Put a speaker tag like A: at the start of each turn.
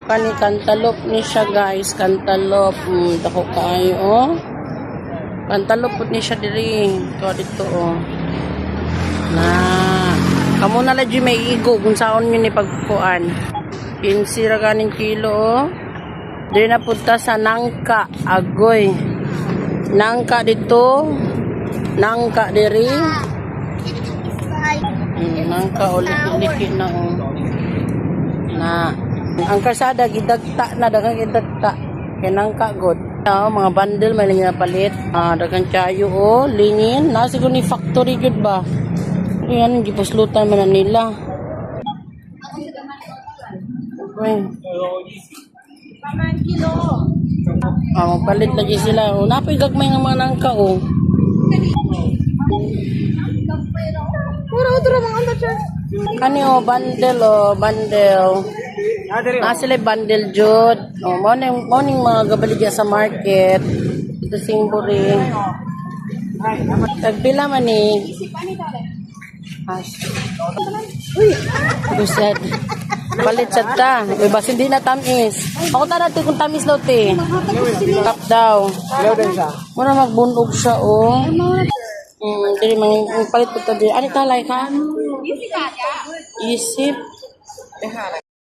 A: Kani cantaloupe ni siya guys, cantaloupe. Dako kayo oh. Cantaloupe pud ni siya diri. Ko dito oh. Na kamo na lang may igo kung saon yun ni pagkuan. 15 ra ganing kilo oh. Diri na punta sa Nangka, Agoy. Nangka dito. Nangka diri. Nangka ulit-ulit na oh. Na ang kasada gidagta na daghang gidagta kay Nangka god. Mga bundle may lang palit. Daghang kayo oh, lingin. Na siguro ni factory gud ba. Yan gipuslutan man na nila. Okay. Kilo. Magpalit lagi sila. Napay gagmay nga mga Nangka oh. Kani oh, bundle oh, bundle. Sila bundle jud. Oh, morning mga gabaligya sa market. Ito Singburi. Tagpila man ni. Uy, busad. Palit sad ta. Uy, bas hindi na tamis. Ako ta natin kung tamis daw te. Tap daw. Muna magbunog siya oh. Dili mang palit po ta di. Ani talay ka? Isip.